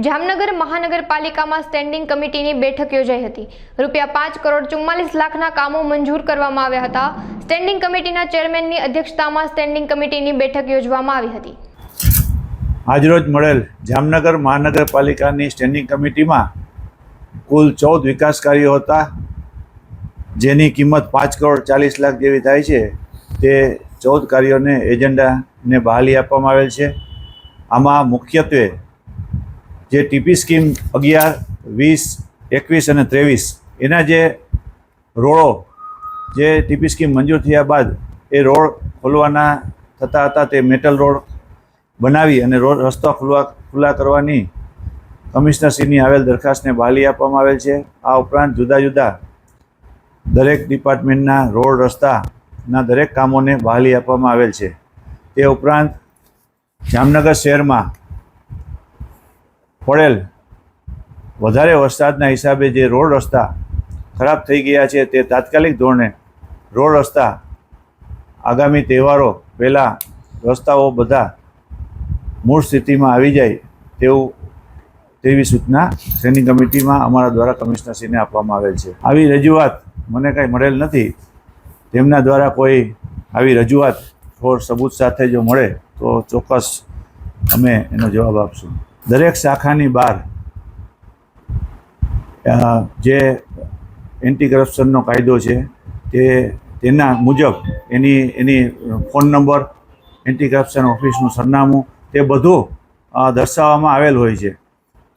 જામનગર મહાનગરપાલિકામાં સ્ટેન્ડિંગ કમિટીની બેઠક યોજાઈ હતી। ₹5,44,00,000ના કામો મંજૂર કરવામાં આવ્યા હતા। સ્ટેન્ડિંગ કમિટીના ચેરમેનની અધ્યક્ષતામાં સ્ટેન્ડિંગ કમિટીની બેઠક યોજવામાં આવી હતી। આજરોજ મળેલ જામનગર મહાનગરપાલિકાની સ્ટેન્ડિંગ કમિટીમાં કુલ 14 વિકાસ કાર્યો હતા, જેની કિંમત ₹5,40,00,000 જેવી થાય છે। તે 14 કાર્યોને એજન્ડાને બહાલી આપવામાં આવેલ છે। આમાં મુખ્યત્વે જે ટીપી સ્કીમ 11, 20, 21 અને 23 એના જે રોડો જે ટીપી સ્કીમ મંજૂર થયા બાદ એ રોડ ખોલવાના થતા હતા, તે મેટલ રોડ બનાવી અને રોડ રસ્તા ખુલ્લા કરવાની કમિશનરશ્રીની આવેલ દરખાસ્તને બહાલી આપવામાં આવેલ છે। આ ઉપરાંત જુદા જુદા દરેક ડિપાર્ટમેન્ટના રોડ રસ્તાના દરેક કામોને બહાલી આપવામાં આવેલ છે। તે ઉપરાંત જામનગર શહેરમાં પડેલ વધારે વરસાદના હિસાબે જે રોડ રસ્તા ખરાબ થઈ ગયા છે, તે તાત્કાલિક ધોરણે રોડ રસ્તા આગામી તહેવારો પહેલાં રસ્તાઓ બધા મૂળ સ્થિતિમાં આવી જાય તેવી સૂચના સ્ટેન્ડિંગ કમિટીમાં અમારા દ્વારા કમિશનરશ્રીને આપવામાં આવેલ છે। આવી રજૂઆત મને કાંઈ મળેલ નથી। તેમના દ્વારા કોઈ આવી રજૂઆત ઠોર સબૂત સાથે જો મળે તો ચોક્કસ અમે એનો જવાબ આપશું। દરેક શાખાની બહાર જે એન્ટી કરપ્શનનો કાયદો છે તેના મુજબ એની ફોન નંબર, એન્ટી કરપ્શન ઓફિસનું સરનામું, તે બધું દર્શાવવામાં આવેલ હોય છે।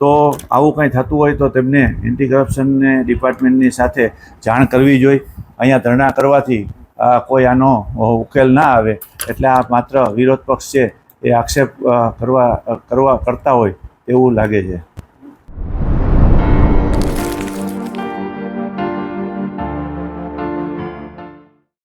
તો આવું કંઈ થતું હોય તો તેમને એન્ટી કરપ્શનને ડિપાર્ટમેન્ટની સાથે જાણ કરવી જોઈએ। અહીંયા ધરણા કરવાથી કોઈ આનો ઉકેલ ના આવે, એટલે આ માત્ર વિરોધ પક્ષ છે એ આક્ષેપ કરતા હોય એવું લાગે છે।